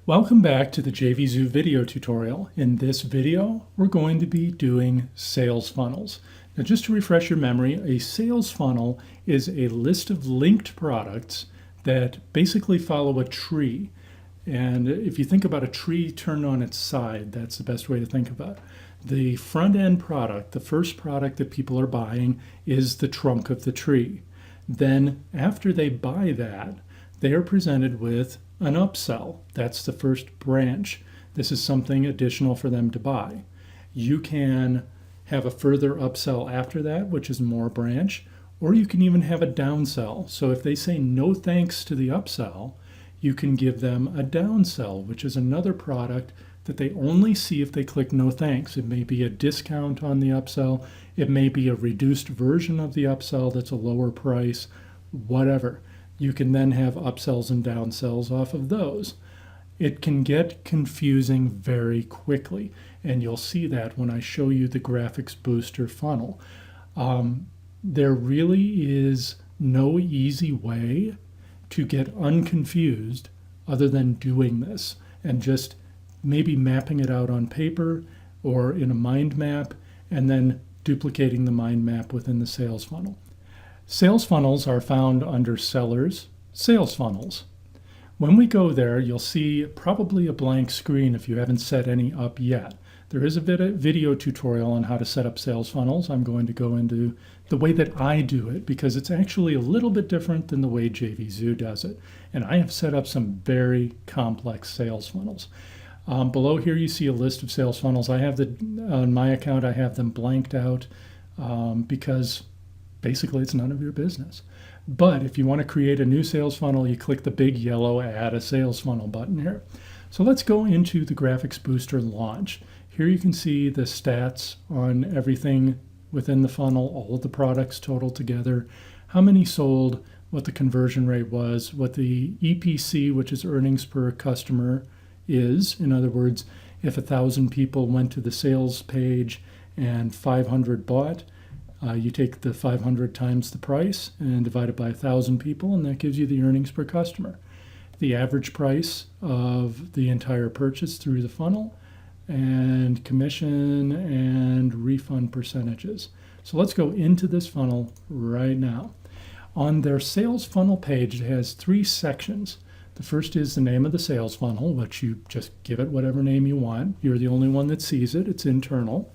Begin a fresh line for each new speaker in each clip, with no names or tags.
Welcome back to the JVZoo video tutorial. In this video, we're going to be doing sales funnels. Now, just to refresh your memory, a sales funnel is a list of linked products that basically follow a tree. And if you think about a tree turned on its side, that's the best way to think about it. The front end product, the first product that people are buying, is the trunk of the tree. Then after they buy that, they are presented with an upsell. That's the first branch. This is something additional for them to buy. You can have a further upsell after that, which is more branch, or you can even have a downsell. So if they say no thanks to the upsell, you can give them a downsell, which is another product that they only see if they click no thanks. It may be a discount on the upsell. It may be a reduced version of the upsell that's a lower price, whatever. You can then have upsells and downsells off of those. It can get confusing very quickly, and you'll see that when I show you the graphics booster funnel. There really is no easy way to get unconfused other than doing this and just maybe mapping it out on paper or in a mind map and then duplicating the mind map within the sales funnel. Sales funnels are found under Sellers, Sales Funnels. When we go there, you'll see probably a blank screen if you haven't set any up yet. There is a video tutorial on how to set up sales funnels. I'm going to go into the way that I do it because it's actually a little bit different than the way JVZoo does it. And I have set up some very complex sales funnels. Below here you see a list of sales funnels. On my account, I have them blanked out because basically it's none of your business. But if you want to create a new sales funnel, you click the big yellow Add a Sales Funnel button here. So let's go into the Graphics Booster launch. Here you can see the stats on everything within the funnel, all of the products total together, how many sold, what the conversion rate was, what the EPC, which is earnings per customer, is. In other words, if 1,000 people went to the sales page and 500 bought, you take the 500 times the price and divide it by 1,000 people, and that gives you the earnings per customer. The average price of the entire purchase through the funnel, and commission and refund percentages. So let's go into this funnel right now. On their sales funnel page, it has 3 sections. The first is the name of the sales funnel, which you just give it whatever name you want. You're the only one that sees it. It's internal.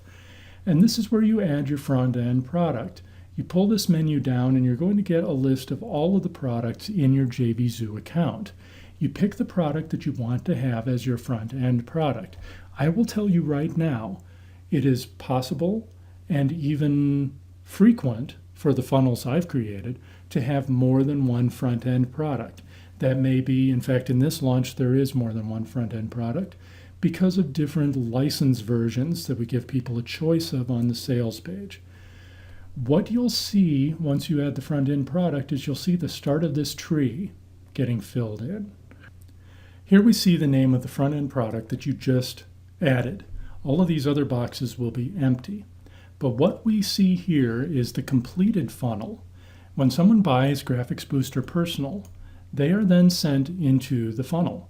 And this is where you add your front-end product. You pull this menu down and you're going to get a list of all of the products in your JVZoo account. You pick the product that you want to have as your front-end product. I will tell you right now, it is possible and even frequent for the funnels I've created to have more than one front-end product. That may be, in fact, in this launch, there is more than one front-end product, because of different license versions that we give people a choice of on the sales page. What you'll see once you add the front-end product is you'll see the start of this tree getting filled in. Here we see the name of the front-end product that you just added. All of these other boxes will be empty. But what we see here is the completed funnel. When someone buys Graphics Booster Personal, they are then sent into the funnel.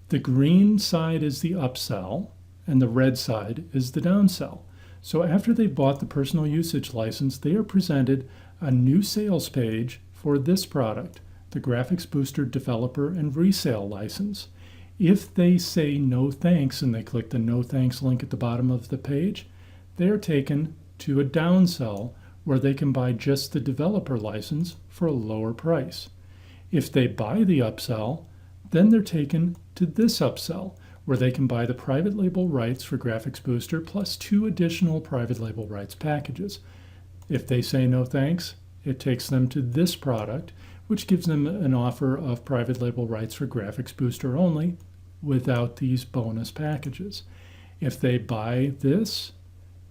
The green side is the upsell, and the red side is the downsell. So after they bought the personal usage license, they are presented a new sales page for this product, the Graphics Booster Developer and Resale License. If they say no thanks and they click the no thanks link at the bottom of the page, they are taken to a downsell where they can buy just the developer license for a lower price. If they buy the upsell, then they're taken to this upsell, where they can buy the private label rights for Graphics Booster plus 2 additional private label rights packages. If they say no thanks, it takes them to this product, which gives them an offer of private label rights for Graphics Booster only without these bonus packages. If they buy this,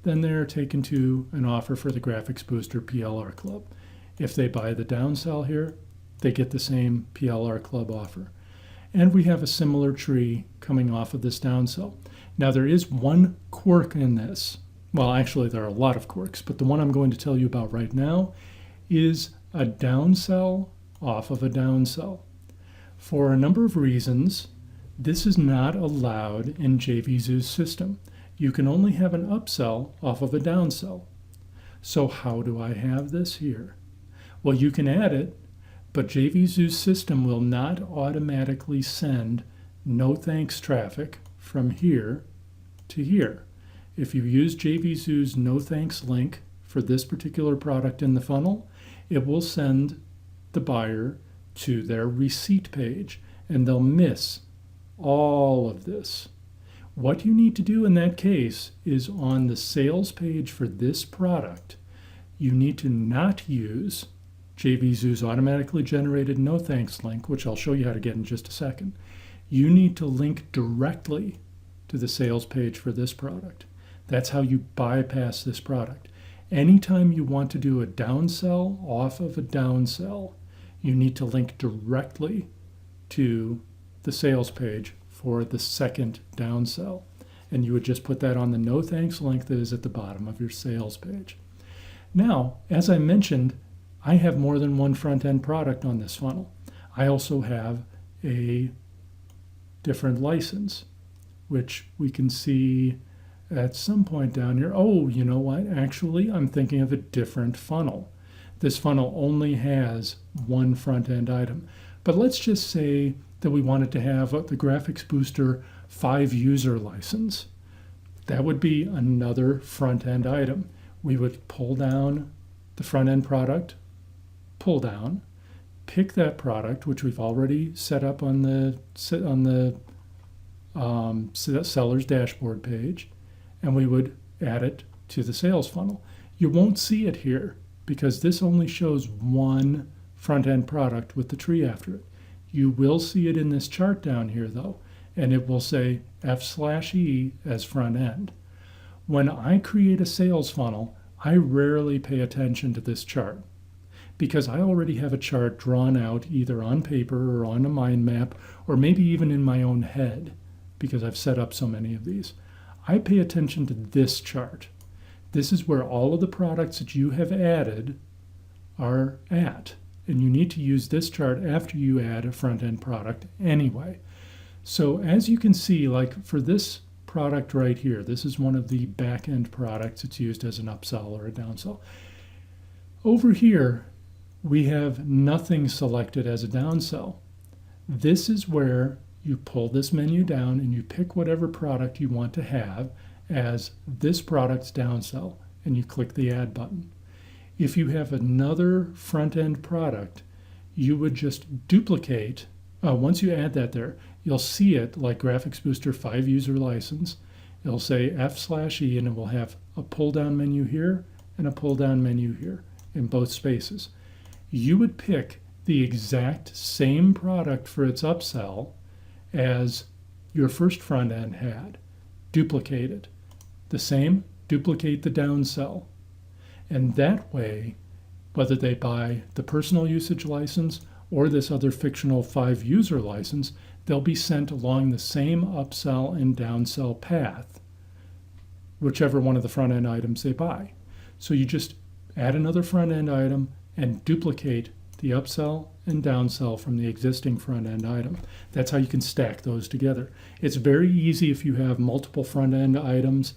then they're taken to an offer for the Graphics Booster PLR Club. If they buy the downsell here, they get the same PLR Club offer. And we have a similar tree coming off of this downsell. Now there is one quirk in this. Well, actually there are a lot of quirks, but the one I'm going to tell you about right now is a downsell off of a downsell. For a number of reasons, This is not allowed in JVZoo's system. You can only have an upsell off of a downsell. So how do I have this here? Well, you can add it, but JVZoo's system will not automatically send no thanks traffic from here to here. If you use JVZoo's no thanks link for this particular product in the funnel, it will send the buyer to their receipt page, and they'll miss all of this. What you need to do in that case is on the sales page for this product, you need to not use JVZoo's automatically generated no thanks link, which I'll show you how to get in just a second. You need to link directly to the sales page for this product. That's how you bypass this product. Anytime you want to do a downsell off of a downsell, you need to link directly to the sales page for the second downsell. And you would just put that on the no thanks link that is at the bottom of your sales page. Now, as I mentioned, I have more than one front-end product on this funnel. I also have a different license, which we can see at some point down here. Oh, you know what? Actually, I'm thinking of a different funnel. This funnel only has one front-end item. But let's just say that we wanted to have the Graphics Booster 5-user license. That would be another front-end item. We would pull down the front-end product, pull down, pick that product, which we've already set up on the seller's dashboard page, and we would add it to the sales funnel. You won't see it here because this only shows one front-end product with the tree after it. You will see it in this chart down here though, and it will say F/E as front end. When I create a sales funnel, I rarely pay attention to this chart because I already have a chart drawn out either on paper or on a mind map or maybe even in my own head because I've set up so many of these. I pay attention to this chart. This is where all of the products that you have added are at. And you need to use this chart after you add a front-end product anyway. So as you can see, like for this product right here, this is one of the back-end products. It's used as an upsell or a downsell. Over here, we have nothing selected as a downsell. This is where you pull this menu down and you pick whatever product you want to have as this product's downsell, and you click the Add button. If you have another front-end product, you would just duplicate. Once you add that there, you'll see it like Graphics Booster 5-user license. It'll say F/E, and it will have a pull-down menu here and a pull-down menu here in both spaces. You would pick the exact same product for its upsell as your first front-end had. Duplicate it. The same, duplicate the downsell. And that way, whether they buy the personal usage license or this other fictional 5-user license, they'll be sent along the same upsell and downsell path, whichever one of the front-end items they buy. So you just add another front-end item and duplicate the upsell and downsell from the existing front-end item. That's how you can stack those together. It's very easy if you have multiple front-end items.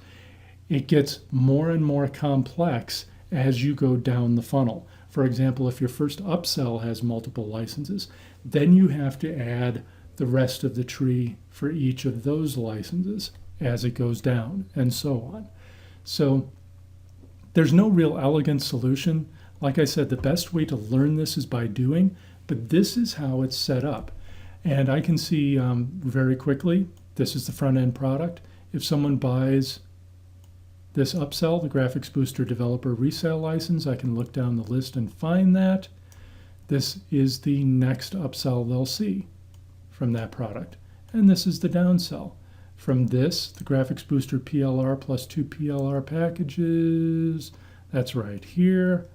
It gets more and more complex as you go down the funnel. For example, if your first upsell has multiple licenses, then you have to add the rest of the tree for each of those licenses as it goes down, and so on. So there's no real elegant solution. Like I said, the best way to learn this is by doing, but this is how it's set up. And I can see very quickly, this is the front-end product. If someone buys this upsell, the Graphics Booster Developer Resale License, I can look down the list and find that. This is the next upsell they'll see from that product. And this is the downsell. From this, the Graphics Booster PLR plus 2 PLR packages, that's right here.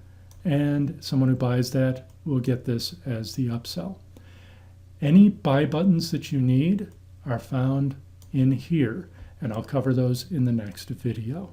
And someone who buys that will get this as the upsell. Any buy buttons that you need are found in here, and I'll cover those in the next video.